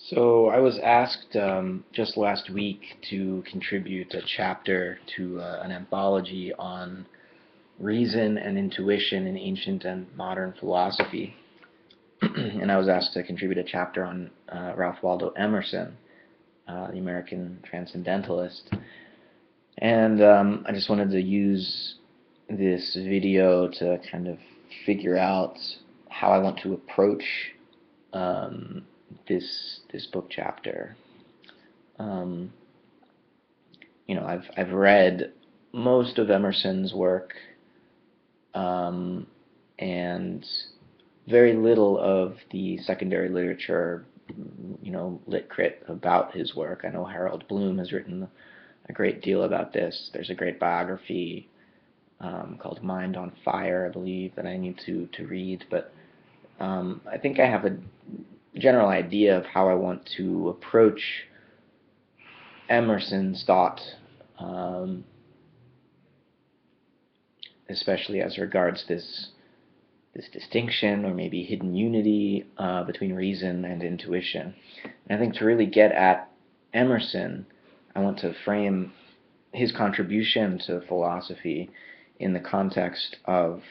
So I was asked just last week to contribute a chapter to an anthology on reason and intuition in ancient and modern philosophy. And I was asked to contribute a chapter on Ralph Waldo Emerson, the American transcendentalist. And I just wanted to use this video to kind of figure out how I want to approach um, this book chapter. Um, I've read most of Emerson's work, um, and very little of the secondary literature, lit crit about his work. I know Harold Bloom has written a great deal about this. There's a great biography called Mind on Fire, I believe, that I need to read. But I think I have a general idea of how I want to approach Emerson's thought, um, especially as regards this distinction or maybe hidden unity between reason and intuition. And I think to really get at Emerson, I want to frame his contribution to philosophy in the context of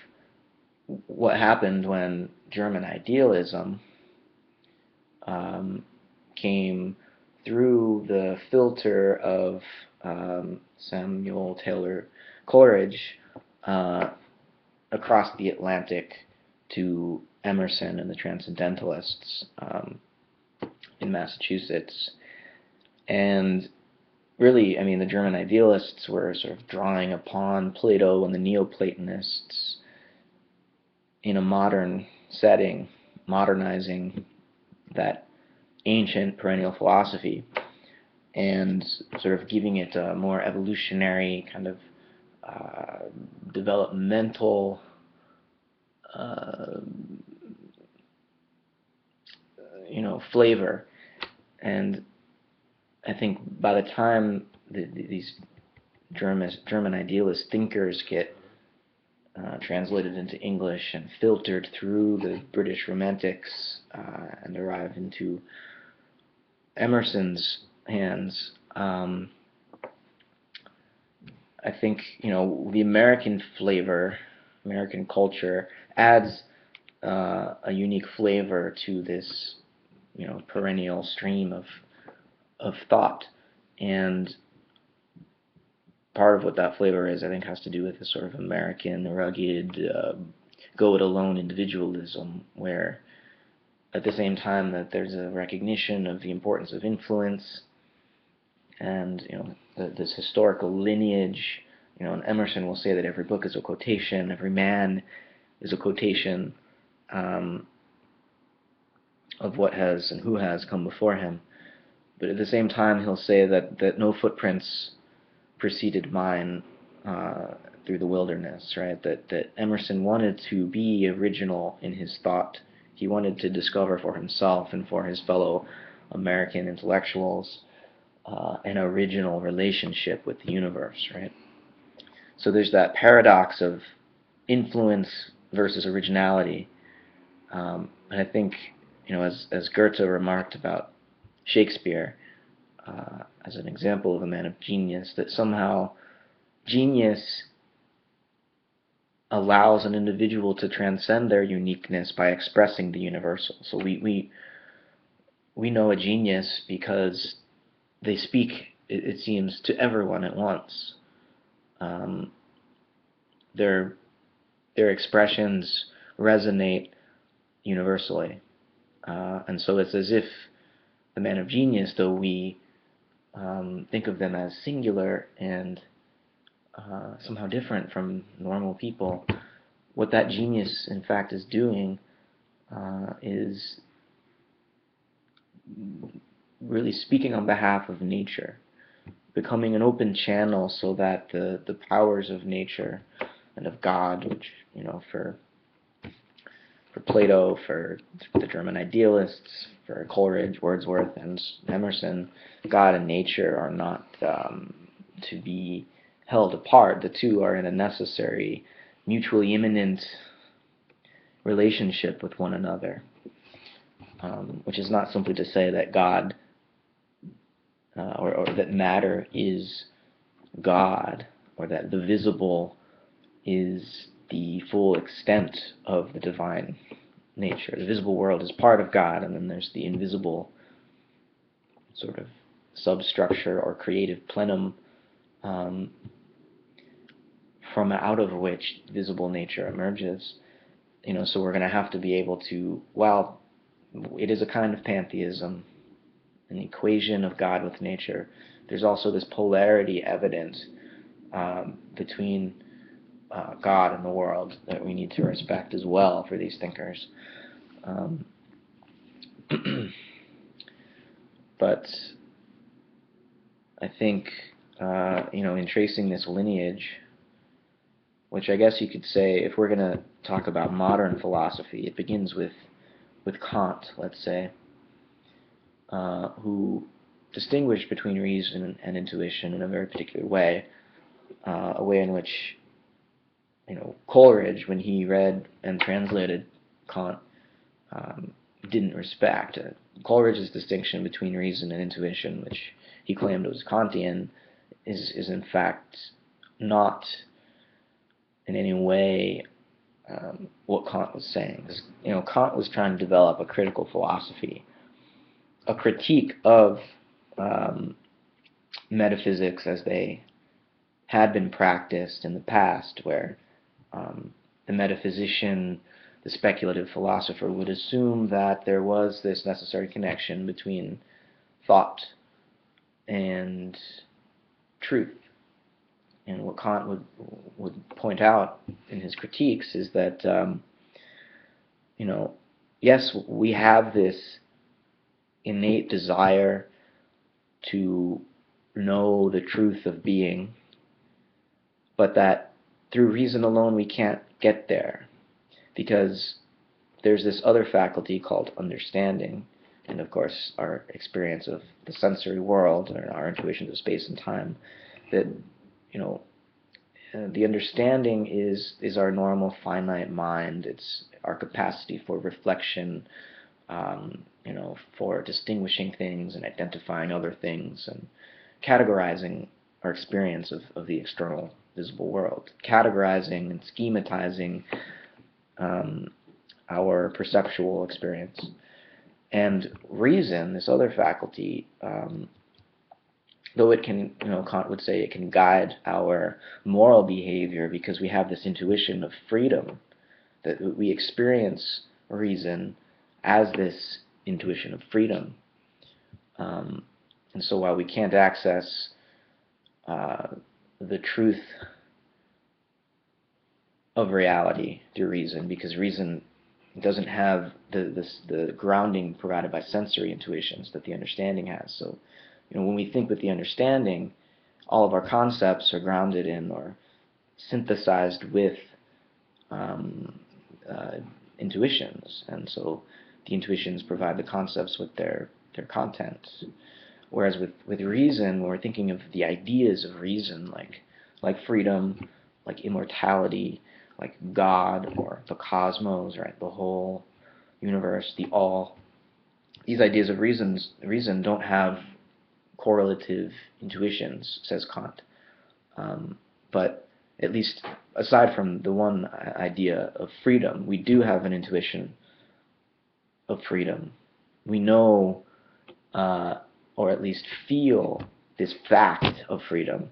what happened when German idealism came through the filter of Samuel Taylor Coleridge uh, across the Atlantic to Emerson and the Transcendentalists in Massachusetts. And really, I mean, the German idealists were sort of drawing upon Plato and the Neoplatonists in a modern setting, modernizing that ancient perennial philosophy and sort of giving it a more evolutionary kind of developmental uh, flavor. And I think by the time these German idealist thinkers get translated into English and filtered through the British Romantics and arrive into Emerson's hands, I think the American flavor, American culture adds a unique flavor to this perennial stream of thought. And part of what that flavor is, I think, has to do with this sort of American, rugged, go-it-alone individualism, where at the same time that there's a recognition of the importance of influence and this historical lineage. And Emerson will say that every book is a quotation, every man is a quotation of what has and who has come before him. But at the same time, he'll say that no footprints preceded mine through the wilderness, right? That Emerson wanted to be original in his thought. He wanted to discover for himself and for his fellow American intellectuals an original relationship with the universe, right? So there's that paradox of influence versus originality. And I think, as Goethe remarked about Shakespeare as an example of a man of genius, that somehow genius allows an individual to transcend their uniqueness by expressing the universal. So we know a genius because they speak, it seems, to everyone at once. Um, their expressions resonate universally, and so it's as if the man of genius, though we think of them as singular and somehow different from normal people, what that genius in fact is doing is really speaking on behalf of nature, becoming an open channel so that the powers of nature and of God, which for Plato, for the German idealists, for Coleridge, Wordsworth, and Emerson, God and nature are not to be held apart. The two are in a necessary, mutually immanent relationship with one another. which is not simply to say that God or that matter is God, or that the visible is the full extent of the divine nature. The visible world is part of God, and then there's the invisible sort of substructure or creative plenum um, from out of which visible nature emerges. So we're going to have to be able to, while it is a kind of pantheism, an equation of God with nature, there's also this polarity evident between God and the world that we need to respect as well for these thinkers. But I think, in tracing this lineage, which I guess you could say, if we're going to talk about modern philosophy, it begins with Kant, let's say, who distinguished between reason and intuition in a very particular way, a way in which, Coleridge, when he read and translated Kant, didn't respect. Coleridge's distinction between reason and intuition, which he claimed was Kantian, is in fact not in any way what Kant was saying. Kant was trying to develop a critical philosophy, a critique of metaphysics as they had been practiced in the past, where the metaphysician, the speculative philosopher, would assume that there was this necessary connection between thought and truth. And what Kant would point out in his critiques is that, yes, we have this innate desire to know the truth of being, but that through reason alone we can't get there, because there's this other faculty called understanding, and of course our experience of the sensory world and our intuitions of space and time, that the understanding is our normal finite mind. It's our capacity for reflection, for distinguishing things and identifying other things and categorizing our experience of the external visible world, categorizing and schematizing our perceptual experience. And reason, this other faculty, though it can, Kant would say it can guide our moral behavior because we have this intuition of freedom, that we experience reason as this intuition of freedom. And so while we can't access the truth of reality through reason, because reason doesn't have the grounding provided by sensory intuitions that the understanding has. So, when we think with the understanding, all of our concepts are grounded in or synthesized with intuitions, and so the intuitions provide the concepts with their content. Whereas with reason, when we're thinking of the ideas of reason, like freedom, like immortality, like God, or the cosmos, right, the whole universe, the all, these ideas of reason don't have correlative intuitions, says Kant. But at least aside from the one idea of freedom, we do have an intuition of freedom. We know, or at least feel, this fact of freedom.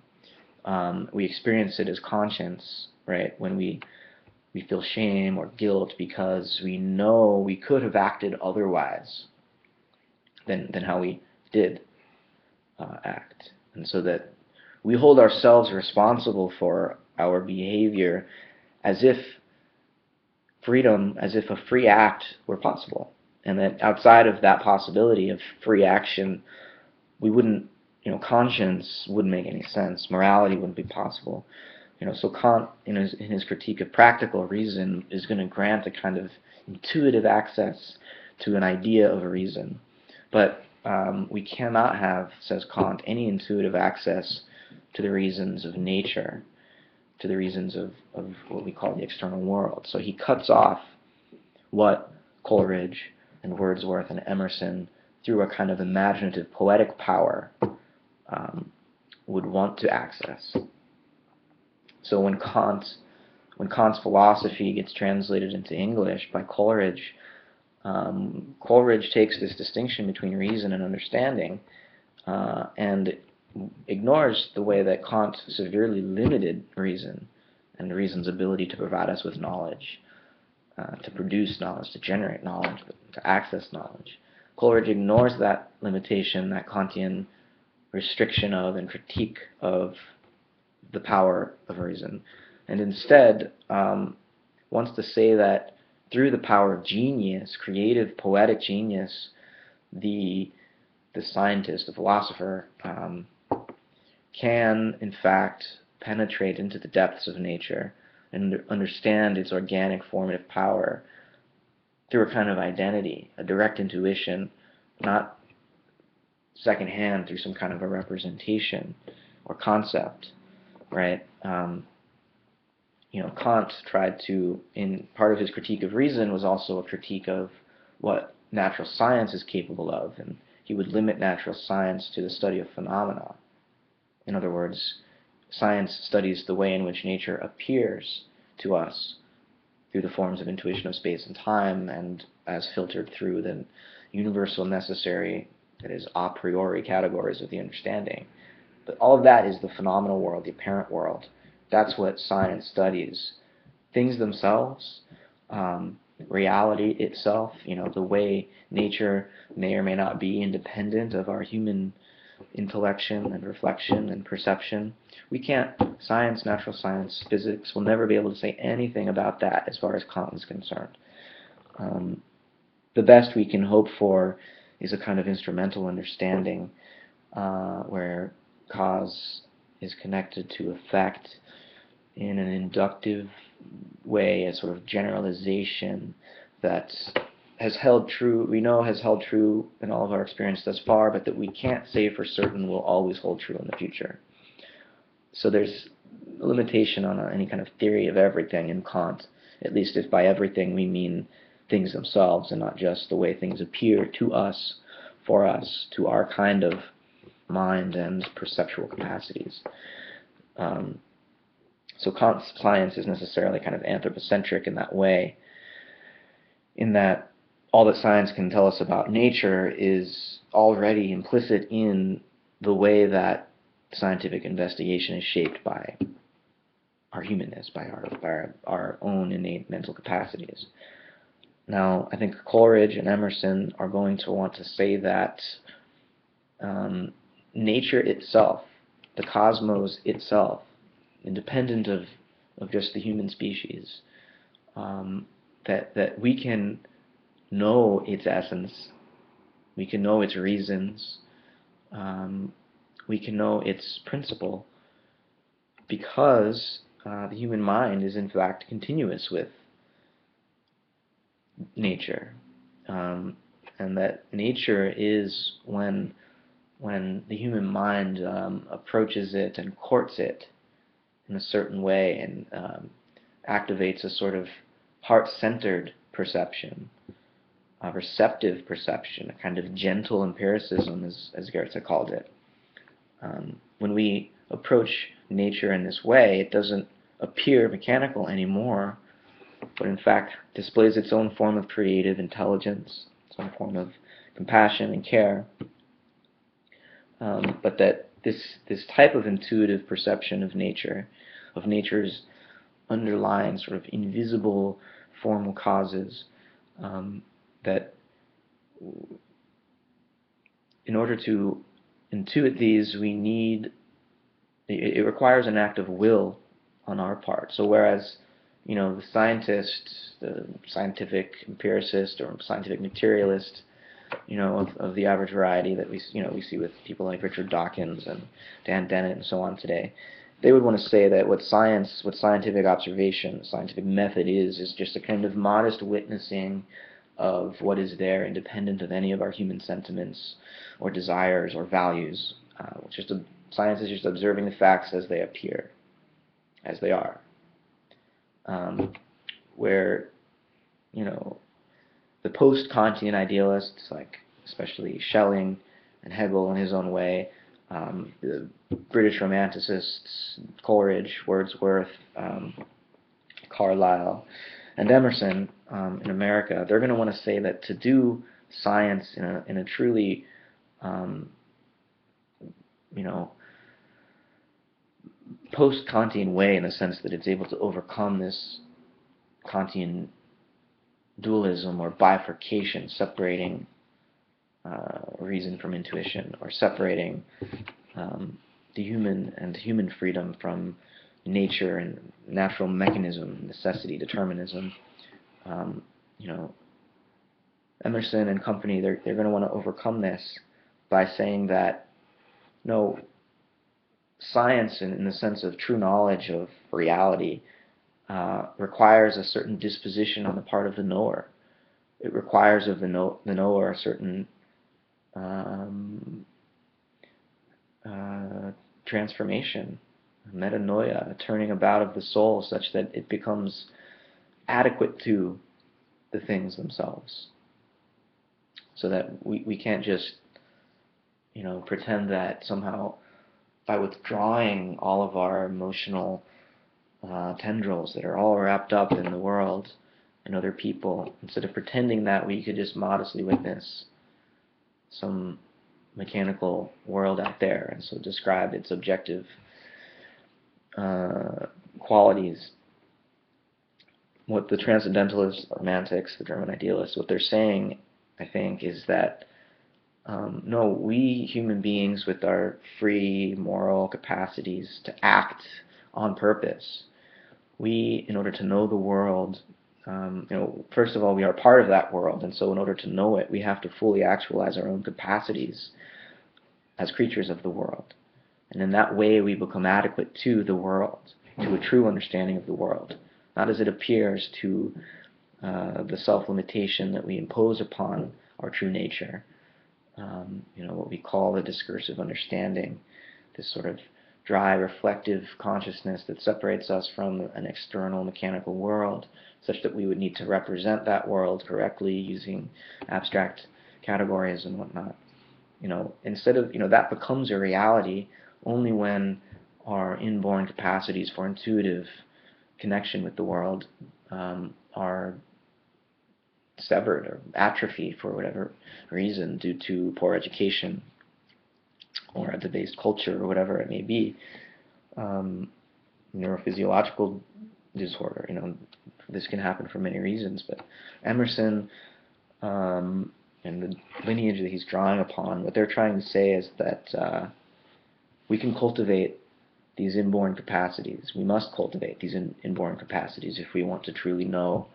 We experience it as conscience, right? When we feel shame or guilt because we know we could have acted otherwise than how we did act. And so that we hold ourselves responsible for our behavior as if freedom, as if a free act were possible. And that outside of that possibility of free action, we wouldn't, conscience wouldn't make any sense. Morality wouldn't be possible. So Kant, in his critique of practical reason, is going to grant a kind of intuitive access to an idea of a reason. But we cannot have, says Kant, any intuitive access to the reasons of nature, to the reasons of what we call the external world. So he cuts off what Coleridge and Wordsworth and Emerson, through a kind of imaginative poetic power, would want to access. So when Kant's philosophy gets translated into English by Coleridge, Coleridge takes this distinction between reason and understanding and ignores the way that Kant severely limited reason and reason's ability to provide us with knowledge, to produce knowledge, to generate knowledge, to access knowledge. Coleridge ignores that limitation, that Kantian restriction of and critique of the power of reason, and instead wants to say that through the power of genius, creative, poetic genius, the scientist, the philosopher, can in fact penetrate into the depths of nature and understand its organic formative power through a kind of identity, a direct intuition, not secondhand through some kind of a representation or concept, right? Kant tried to, in part of his critique of reason was also a critique of what natural science is capable of, and he would limit natural science to the study of phenomena. In other words, science studies the way in which nature appears to us through the forms of intuition of space and time, and as filtered through the universal necessary, that is, a priori categories of the understanding. But all of that is the phenomenal world, the apparent world. That's what science studies. Things themselves, reality itself, the way nature may or may not be independent of our human intellection and reflection and perception. We can't, science, natural science, physics, will never be able to say anything about that as far as Kant is concerned. The best we can hope for is a kind of instrumental understanding where cause is connected to effect in an inductive way, a sort of generalization that has held true, we know has held true in all of our experience thus far, but that we can't say for certain will always hold true in the future. So there's a limitation on any kind of theory of everything in Kant, at least if by everything we mean things themselves and not just the way things appear to us, for us, to our kind of mind and perceptual capacities. So Kant's science is necessarily kind of anthropocentric in that way, in that all that science can tell us about nature is already implicit in the way that scientific investigation is shaped by our humanness, by our own innate mental capacities. Now, I think Coleridge and Emerson are going to want to say that nature itself, the cosmos itself, independent of just the human species, that we can know its essence, we can know its reasons, we can know its principle, because the human mind is in fact continuous with nature, and that nature is, when the human mind approaches it and courts it in a certain way and activates a sort of heart-centered perception, a receptive perception, a kind of gentle empiricism, as Goethe called it. When we approach nature in this way, it doesn't appear mechanical anymore, but in fact displays its own form of creative intelligence, its own form of compassion and care. But that this type of intuitive perception of nature's underlying sort of invisible formal causes, that in order to intuit these, it requires an act of will on our part. So whereas, the scientist, the scientific empiricist or scientific materialist, of the average variety that we see with people like Richard Dawkins and Dan Dennett and so on today, they would want to say that what scientific observation, scientific method is just a kind of modest witnessing of what is there, independent of any of our human sentiments or desires or values. Science is just observing the facts as they appear, as they are. Where, the post-Kantian idealists, like especially Schelling and Hegel in his own way, the British romanticists, Coleridge, Wordsworth, Carlyle, and Emerson in America, they're going to want to say that to do science in a truly, you know, post-Kantian way, in the sense that it's able to overcome this Kantian dualism or bifurcation, separating reason from intuition, or separating the human freedom from nature and natural mechanism, necessity, determinism. You know, Emerson and company, they're going to want to overcome this by saying that no, science, in the sense of true knowledge of reality, requires a certain disposition on the part of the knower. It requires of the knower a certain transformation, metanoia, a turning about of the soul, such that it becomes adequate to the things themselves. So that we can't just, pretend that somehow by withdrawing all of our emotional tendrils that are all wrapped up in the world and other people, instead of pretending that we could just modestly witness some mechanical world out there and so describe its objective qualities. What the transcendentalists, romantics, the German idealists, what they're saying, I think, is that no, we human beings with our free moral capacities to act on purpose, we, in order to know the world, first of all, we are part of that world, and so in order to know it, we have to fully actualize our own capacities as creatures of the world. And in that way, we become adequate to the world, to a true understanding of the world, not as it appears to the self-limitation that we impose upon our true nature. What we call the discursive understanding, this sort of dry, reflective consciousness that separates us from an external mechanical world, such that we would need to represent that world correctly using abstract categories and whatnot. Instead of, that becomes a reality only when our inborn capacities for intuitive connection with the world are severed or atrophy for whatever reason, due to poor education or a debased culture or whatever it may be, neurophysiological disorder. This can happen for many reasons, but Emerson and the lineage that he's drawing upon, what they're trying to say is that we can cultivate these inborn capacities. We must cultivate these inborn capacities if we want to truly know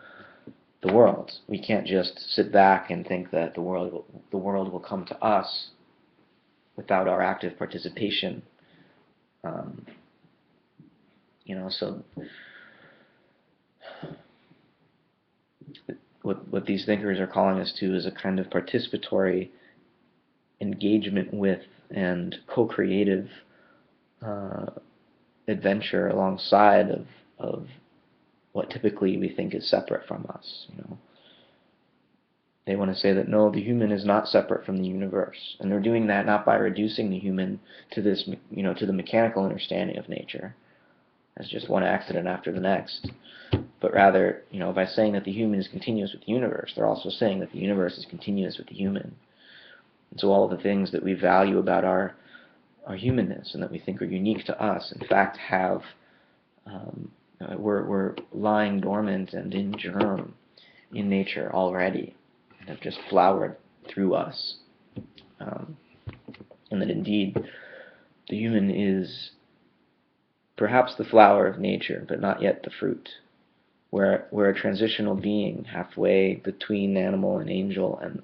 the world. We can't just sit back and think that the world will come to us without our active participation. So what these thinkers are calling us to is a kind of participatory engagement with and co-creative adventure alongside of what typically we think is separate from us. They want to say that no, the human is not separate from the universe, and they're doing that not by reducing the human to this, to the mechanical understanding of nature as just one accident after the next, but rather, by saying that the human is continuous with the universe, they're also saying that the universe is continuous with the human. And so all of the things that we value about our humanness and that we think are unique to us, in fact, have we're lying dormant and in germ in nature already, and have just flowered through us. And that indeed the human is perhaps the flower of nature, but not yet the fruit. We're a transitional being, halfway between animal and angel, and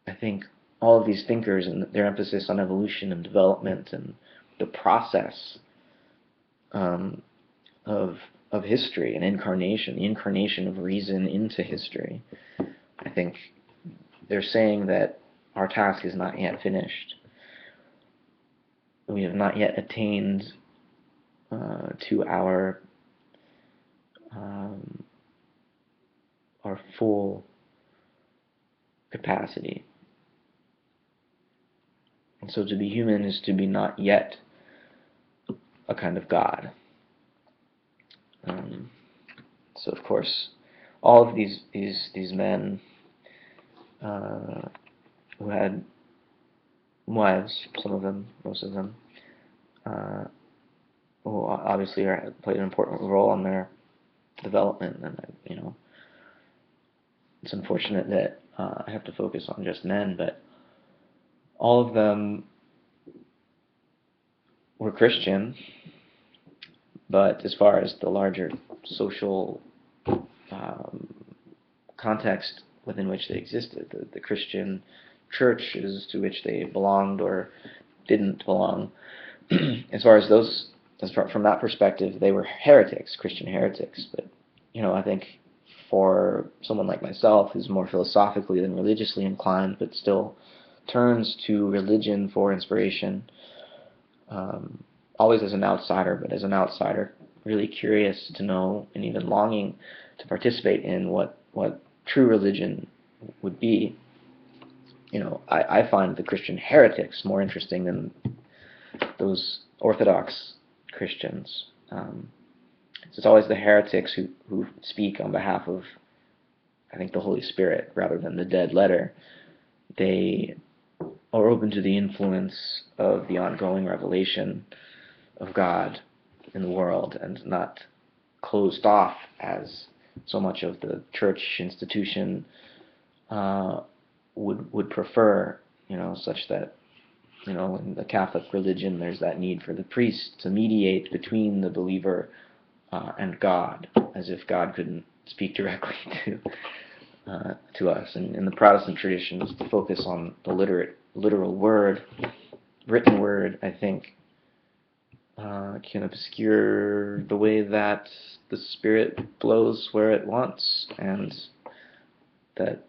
I think all of these thinkers and their emphasis on evolution and development and the process of history and incarnation, the incarnation of reason into history, I think they're saying that our task is not yet finished. We have not yet attained to our full capacity. And so to be human is to be not yet a kind of God. So of course, all of these men who had wives, some of them, most of them, who obviously played an important role in their development. And it's unfortunate that I have to focus on just men, but all of them were Christian. But as far as the larger social context within which they existed, the Christian churches to which they belonged or didn't belong, from that perspective, they were heretics, Christian heretics. But I think for someone like myself, who's more philosophically than religiously inclined, but still turns to religion for inspiration, always as an outsider, but as an outsider, really curious to know and even longing to participate in what true religion would be. I find the Christian heretics more interesting than those Orthodox Christians. So it's always the heretics who speak on behalf of, I think, the Holy Spirit rather than the dead letter. They are open to the influence of the ongoing revelation of God in the world, and not closed off as so much of the church institution would prefer, such that in the Catholic religion there's that need for the priest to mediate between the believer and God, as if God couldn't speak directly to us. And in the Protestant tradition, just to focus on the literal word, written word, I think can obscure the way that the Spirit blows where it wants, and that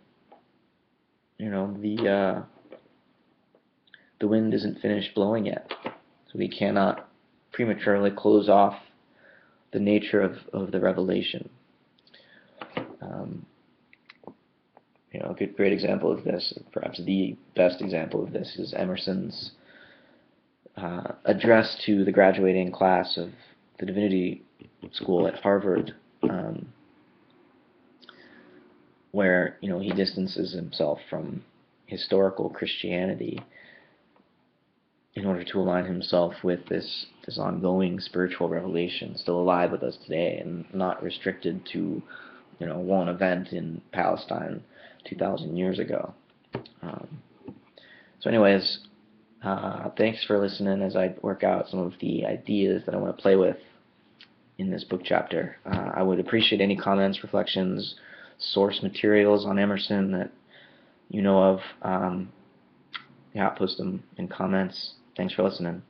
the wind isn't finished blowing yet, so we cannot prematurely close off the nature of the revelation. A great example of this, perhaps the best example of this, is Emerson's address to the graduating class of the divinity school at Harvard, where he distances himself from historical Christianity in order to align himself with this ongoing spiritual revelation still alive with us today, and not restricted to one event in Palestine 2,000 years ago. So anyways, thanks for listening as I work out some of the ideas that I want to play with in this book chapter. I would appreciate any comments, reflections, source materials on Emerson that you know of. Post them in comments. Thanks for listening.